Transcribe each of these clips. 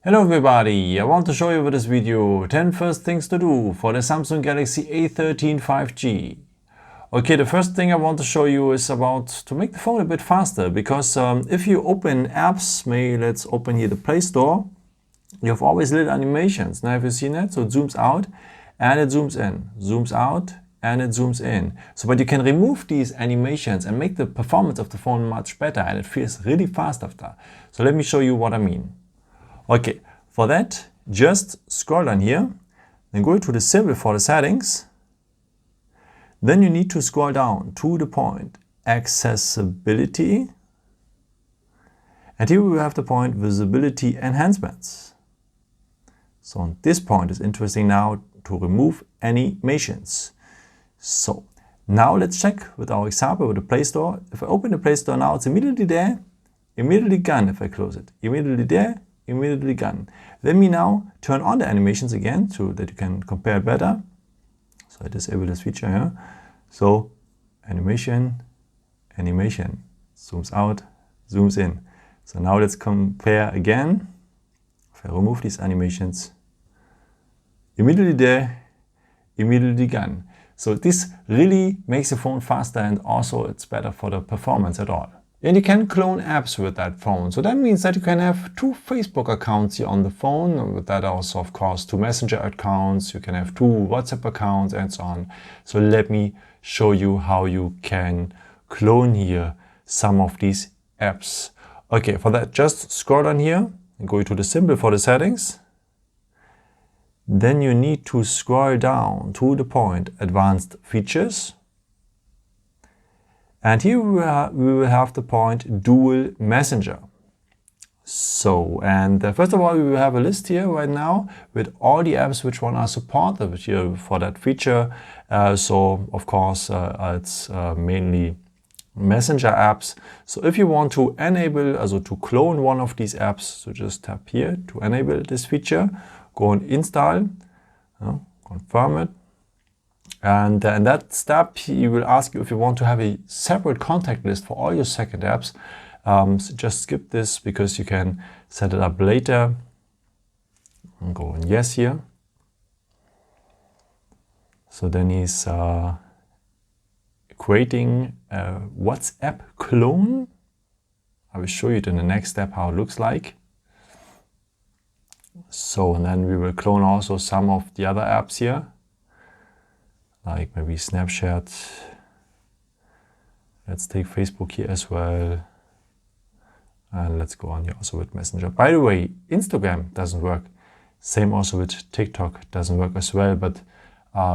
Hello everybody, I want to show you with this video 10 first things to do for the Samsung Galaxy A13 5G. Okay, the first thing I want to show you is about to make the phone a bit faster, because if you open apps, let's open here the Play Store, you have always little animations. Now have you seen that? So it zooms out and it zooms in, zooms out and it zooms in. So but you can remove these animations and make the performance of the phone much better, and it feels really fast after. So let me show you what I mean. Okay, for that, just scroll down here, then go to the symbol for the settings. Then you need to scroll down to the point accessibility. And here we have the point visibility enhancements. So on this point is interesting now to remove animations. So now let's check with our example with the Play Store. If I open the Play Store now, it's immediately there, immediately gone if I close it. Immediately there, immediately gone. Let me now turn on the animations again so that you can compare better. So I disable this feature here. So animation, animation, zooms out, zooms in. So now let's compare again. If I remove these animations, immediately there, immediately gone. So this really makes the phone faster, and also it's better for the performance at all. And you can clone apps with that phone. So that means that you can have 2 Facebook accounts here on the phone. With that also, of course, 2 Messenger accounts. You can have 2 WhatsApp accounts and so on. So let me show you how you can clone here some of these apps. Okay, for that, just scroll down here and go to the symbol for the settings. Then you need to scroll down to the point advanced features. And here we will have the point dual messenger. So, and first of all, we will have a list here right now with all the apps which one are supported here for that feature. So of course, it's mainly messenger apps. So if you want to enable, also to clone one of these apps, so just tap here to enable this feature, go and install, confirm it. And in that step, he will ask you if you want to have a separate contact list for all your second apps. So just skip this because you can set it up later. And go on yes here. So then he's creating a WhatsApp clone. I will show you in the next step how it looks like. So, and then we will clone also some of the other apps here, like maybe Snapchat. Let's take Facebook here as well. And let's go on here also with Messenger. By the way, Instagram doesn't work. Same also with TikTok doesn't work as well, but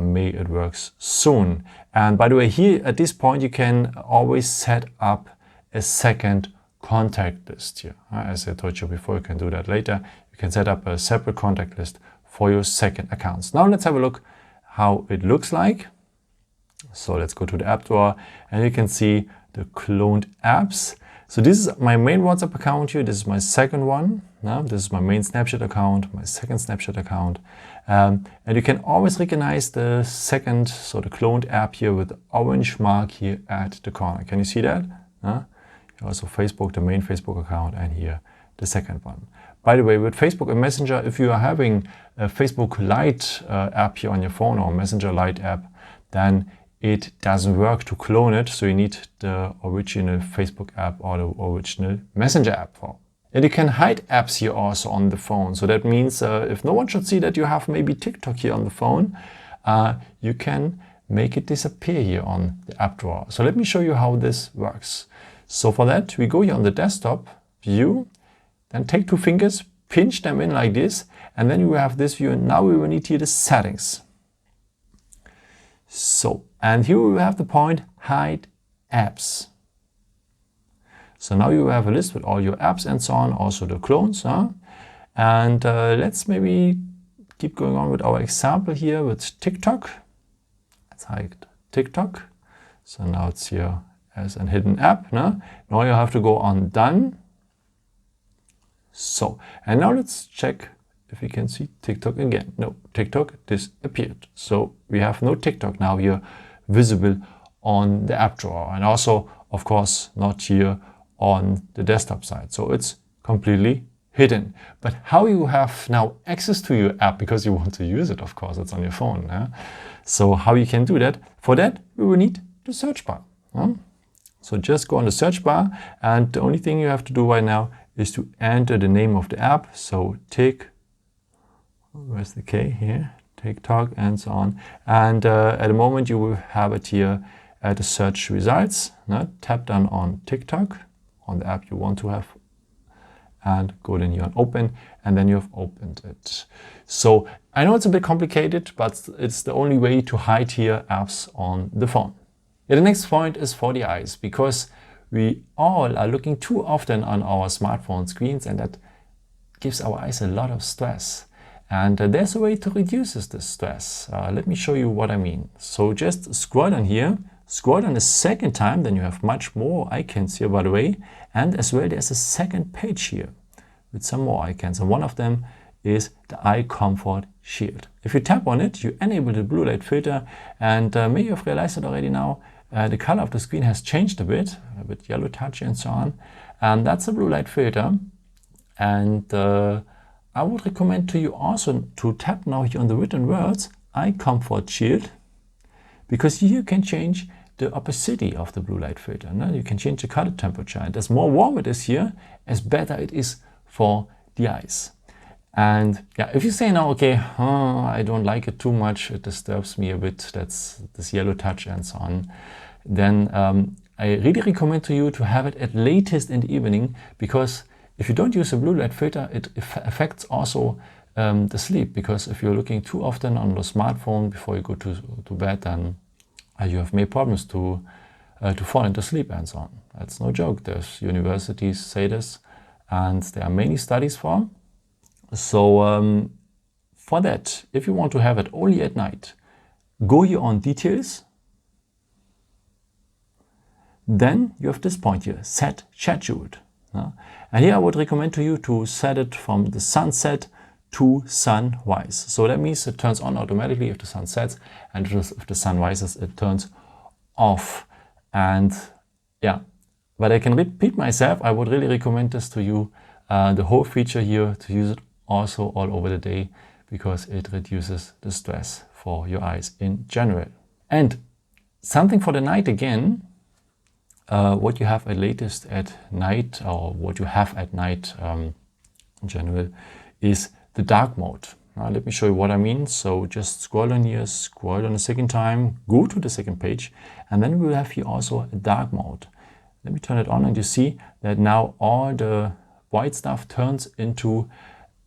may it works soon. And by the way, here at this point, you can always set up a second contact list here. As I told you before, you can do that later. You can set up a separate contact list for your second accounts. Now let's have a look how it looks like. So let's go to the app drawer and you can see the cloned apps. So this is my main WhatsApp account here. This is my second one. Now this is my main Snapchat account, my second Snapchat account. And you can always recognize the second, so the cloned app here with the orange mark here at the corner. Can you see that? Also Facebook, the main Facebook account, and here the second one. By the way, with Facebook and Messenger, if you are having a Facebook Lite app here on your phone, or Messenger Lite app, then it doesn't work to clone it. So you need the original Facebook app or the original Messenger app for. And you can hide apps here also on the phone. So that means if no one should see that you have maybe TikTok here on the phone, you can make it disappear here on the app drawer. So let me show you how this works. So for that, we go here on the desktop view, then take 2 fingers, pinch them in like this, and then you will have this view. And now we will need here the settings. So, and here we will have the point hide apps. So now you have a list with all your apps and so on, also the clones. And let's maybe keep going on with our example here with TikTok. Let's hide TikTok. So now it's here as a hidden app. Now you have to go on done. So, and now let's check if you can see TikTok again. No, TikTok disappeared. So we have no TikTok now here visible on the app drawer, and also, of course, not here on the desktop side. So it's completely hidden. But how you have now access to your app, because you want to use it, of course, it's on your phone. So how you can do that? For that, we will need the search bar. So just go on the search bar, and the only thing you have to do right now is to enter the name of the app. So where's the K here? TikTok and so on. And at the moment you will have it here at the search results. Tap down on TikTok, on the app you want to have, and go then here on open, and then you have opened it. So I know it's a bit complicated, but it's the only way to hide here apps on the phone. The next point is for the eyes, because we all are looking too often on our smartphone screens, and that gives our eyes a lot of stress. And there's a way to reduce this stress. Let me show you what I mean. So just scroll down here, scroll down a second time, then you have much more icons here, by the way. And as well, there's a second page here with some more icons. And one of them is the Eye Comfort Shield. If you tap on it, you enable the blue light filter, and maybe you've realized it already now. The color of the screen has changed a bit with yellow touch and so on. And that's a blue light filter. And I would recommend to you also to tap now here on the written words, Eye Comfort Shield, because here you can change the opacity of the blue light filter. You can change the color temperature. And as more warm it is here, as better it is for the eyes. And yeah, if you say now, okay, I don't like it too much, it disturbs me a bit, that's this yellow touch and so on, then I really recommend to you to have it at latest in the evening, because if you don't use a blue light filter, it affects also the sleep, because if you're looking too often on the smartphone before you go to bed, then you have made problems to fall into sleep and so on. That's no joke. There's universities say this, and there are many studies for. So for that, if you want to have it only at night, go here on details. Then you have this point here, set scheduled. And here I would recommend to you to set it from the sunset to sunrise. So that means it turns on automatically if the sun sets, and if the sun rises, it turns off. And yeah, but I can repeat myself, I would really recommend this to you, the whole feature here, to use it also all over the day, because it reduces the stress for your eyes in general. And something for the night again, what you have at latest at night, or what you have at night in general, is the dark mode. Let me show you what I mean. So just scroll down here, scroll down a second time, go to the second page, and then we'll have here also a dark mode. Let me turn it on, and you see that now all the white stuff turns into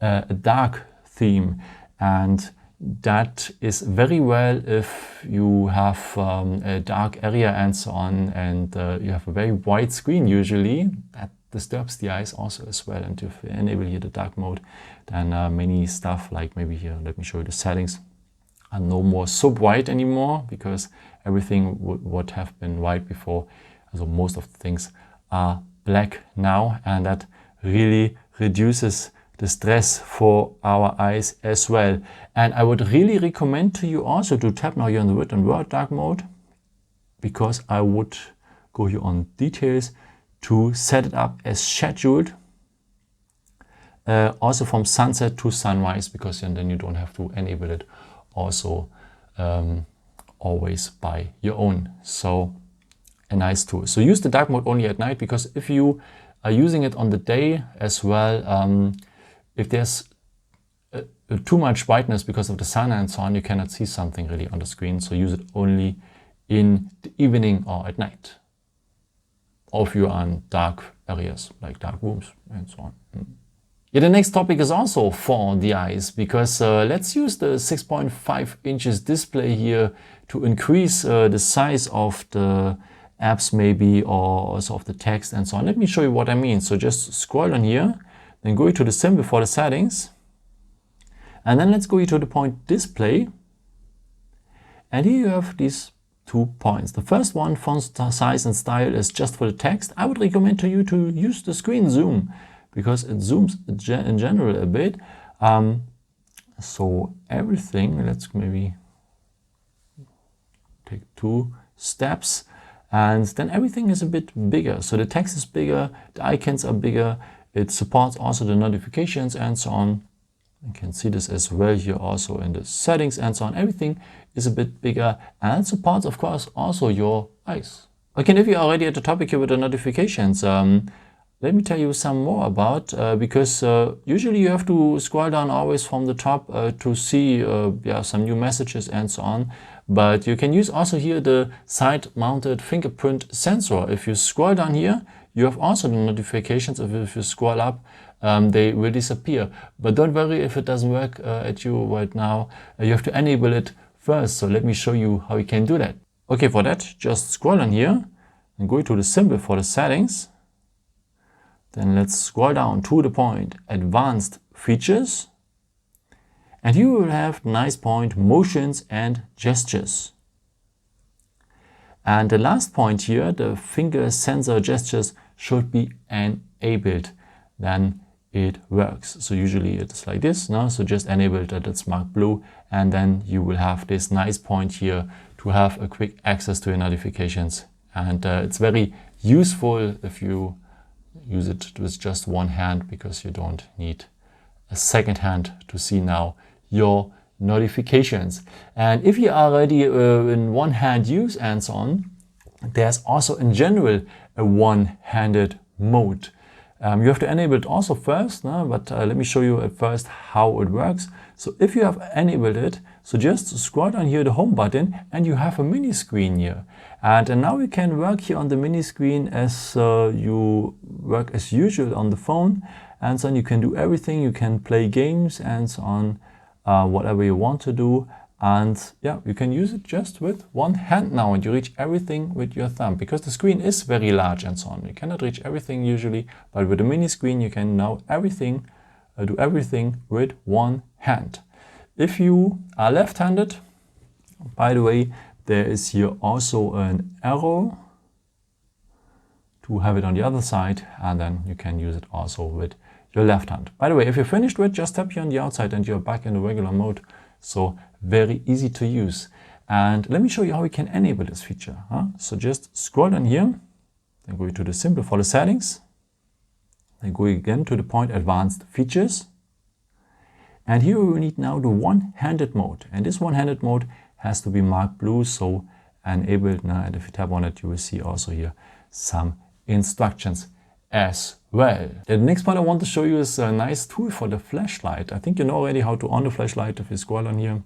a dark theme, and that is very well if you have a dark area and so on, and you have a very white screen usually. That disturbs the eyes also as well. And if you enable here the dark mode, then many stuff, like maybe here, let me show you the settings, are no more so white anymore, because everything would have been white before. So most of the things are black now, and that really reduces the stress for our eyes as well. And I would really recommend to you also to tap now here on the written word dark mode, because I would go here on details to set it up as scheduled, also from sunset to sunrise, because then you don't have to enable it also always by your own. So a nice tool. So use the dark mode only at night, because if you are using it on the day as well, if there's too much brightness because of the sun and so on, you cannot see something really on the screen. So use it only in the evening or at night, or if you are in dark areas like dark rooms and so on. Yeah, the next topic is also for the eyes, because let's use the 6.5 inches display here to increase the size of the apps maybe, or also of the text and so on. Let me show you what I mean. So just scroll on here, then go to the symbol for the settings, and then let's go to the point display. And here you have these 2 points. The first one, font size and style, is just for the text. I would recommend to you to use the screen zoom, because it zooms in general a bit. So everything, let's maybe take 2 steps, and then everything is a bit bigger. So the text is bigger, the icons are bigger, It supports also the notifications and so on. You can see this as well here also in the settings and so on. Everything is a bit bigger, and it supports, of course, also your eyes. Okay, and if you're already at the topic here with the notifications, let me tell you some more about, because usually you have to scroll down always from the top to see some new messages and so on. But you can use also here the side-mounted fingerprint sensor. If you scroll down here, you have also the notifications. If you scroll up, they will disappear. But don't worry if it doesn't work at you right now. You have to enable it first. So let me show you how you can do that. Okay, for that, just scroll on here and go to the symbol for the settings. Then let's scroll down to the point Advanced Features. And you will have nice point Motions and Gestures. And the last point here, the finger sensor gestures should be enabled. Then it works. So usually it's like this, no? So just enable it, that it's marked blue, and then you will have this nice point here to have a quick access to your notifications. And it's very useful if you use it with just one hand, because you don't need a second hand to see now your notifications. And if you are already in one-hand use and so on, there's also in general a one-handed mode. You have to enable it also first, no? But let me show you at first how it works. So if you have enabled it, so just scroll down here the home button and you have a mini screen here. And now you can work here on the mini screen as you work as usual on the phone. And so on, you can do everything. You can play games and so on, whatever you want to do. And yeah, you can use it just with one hand now, and you reach everything with your thumb, because the screen is very large and so on. You cannot reach everything usually, but with a mini screen you can now do everything with one hand. If you are left-handed, by the way, there is here also an arrow to have it on the other side, and then you can use it also with your left hand. By the way, if you're finished with, just tap here on the outside and you're back in the regular mode. So very easy to use. And let me show you how we can enable this feature. So just scroll down here, then go to the symbol for the settings, then go again to the point Advanced Features. And here we will need now the one-handed mode. And this one-handed mode has to be marked blue, so enabled now. And if you tap on it, you will see also here some instructions as well. The next point I want to show you is a nice tool for the flashlight. I think you know already how to on the flashlight. If you scroll on here,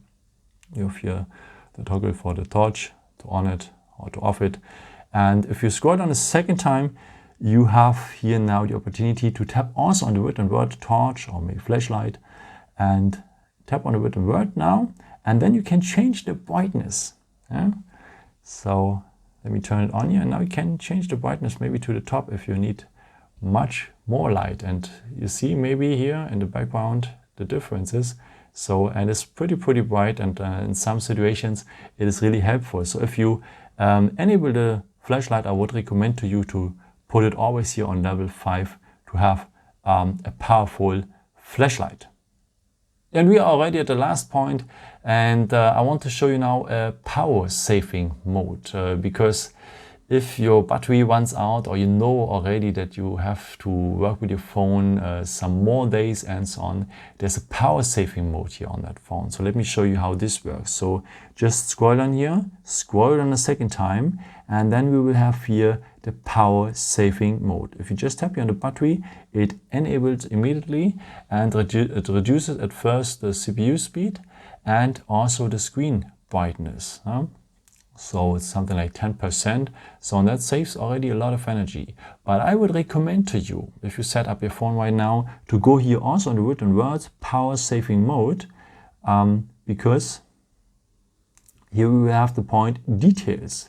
you have here the toggle for the torch to on it or to off it. And if you scroll down a second time, you have here now the opportunity to tap also on the written word torch or maybe flashlight, and tap on the written word now, and then you can change the brightness. So let me turn it on here, and now you can change the brightness maybe to the top if you need much more light. And you see maybe here in the background the differences. So, and it's pretty bright, and in some situations it is really helpful. So if you enable the flashlight, I would recommend to you to put it always here on level 5 to have a powerful flashlight. And we are already at the last point, and I want to show you now a power saving mode, because if your battery runs out, or you know already that you have to work with your phone some more days and so on, there's a power saving mode here on that phone. So let me show you how this works. So just scroll down here, scroll down a second time, and then we will have here the power saving mode. If you just tap here on the battery, it enables immediately, and it reduces at first the CPU speed and also the screen brightness. So it's something like 10%. So that saves already a lot of energy. But I would recommend to you, if you set up your phone right now, to go here also on the written words power saving mode, because here we will have the point details.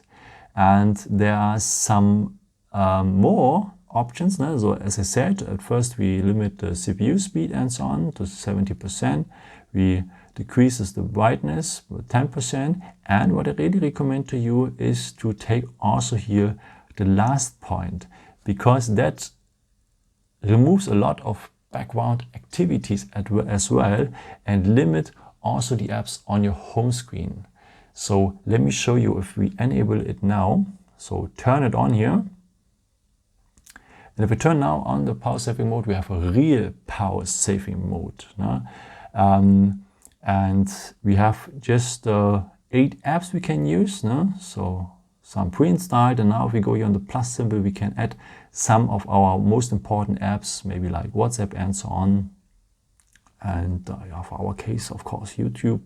And there are some more options. So as I said, at first we limit the CPU speed and so on to 70%. We decreases the brightness with 10%. And what I really recommend to you is to take also here the last point, because that removes a lot of background activities as well, and limit also the apps on your home screen. So let me show you if we enable it now. So turn it on here. And if we turn now on the power saving mode, we have a real power saving mode. No? And we have just 8 apps we can use. No? So some pre-installed, and now if we go here on the plus symbol, we can add some of our most important apps, maybe like WhatsApp and so on. And for our case, of course, YouTube.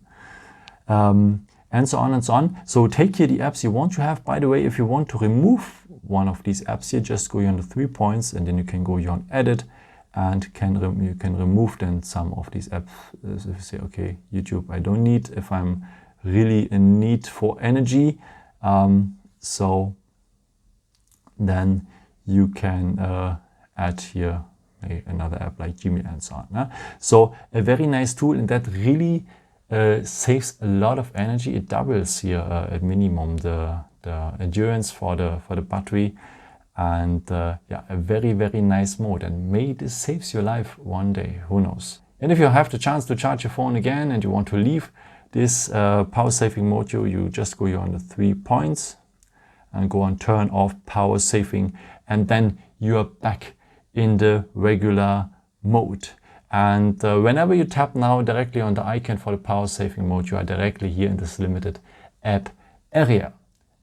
And so on and so on. So take here the apps you want to have. By the way, if you want to remove one of these apps here, just go here on the 3 points, and then you can go here on edit, and you can remove then some of these apps. If you say, okay, YouTube I don't need if I'm really in need for energy. So then you can add here another app like Gmail and so on. So a very nice tool, and that really saves a lot of energy. It doubles here at minimum the endurance for the battery, and yeah, a very, very nice mode, and maybe this saves your life one day, who knows. And if you have the chance to charge your phone again and you want to leave this power saving mode, you just go here on the 3 points and go on turn off power saving, and then you are back in the regular mode. And whenever you tap now directly on the icon for the power saving mode, you are directly here in this limited app area.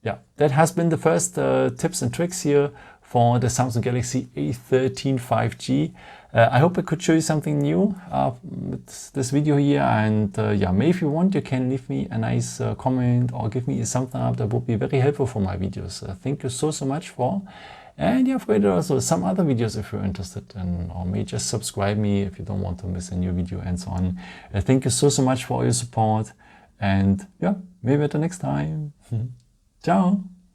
Yeah, that has been the first tips and tricks here for the Samsung Galaxy A13 5G. I hope I could show you something new with this video here, and yeah, maybe if you want, you can leave me a nice comment or give me a thumbs up. That would be very helpful for my videos. Thank you so much for. And yeah, I've created also some other videos if you're interested in, or maybe just subscribe me if you don't want to miss a new video and so on. Thank you so much for all your support, and yeah, maybe at the next time. Ciao.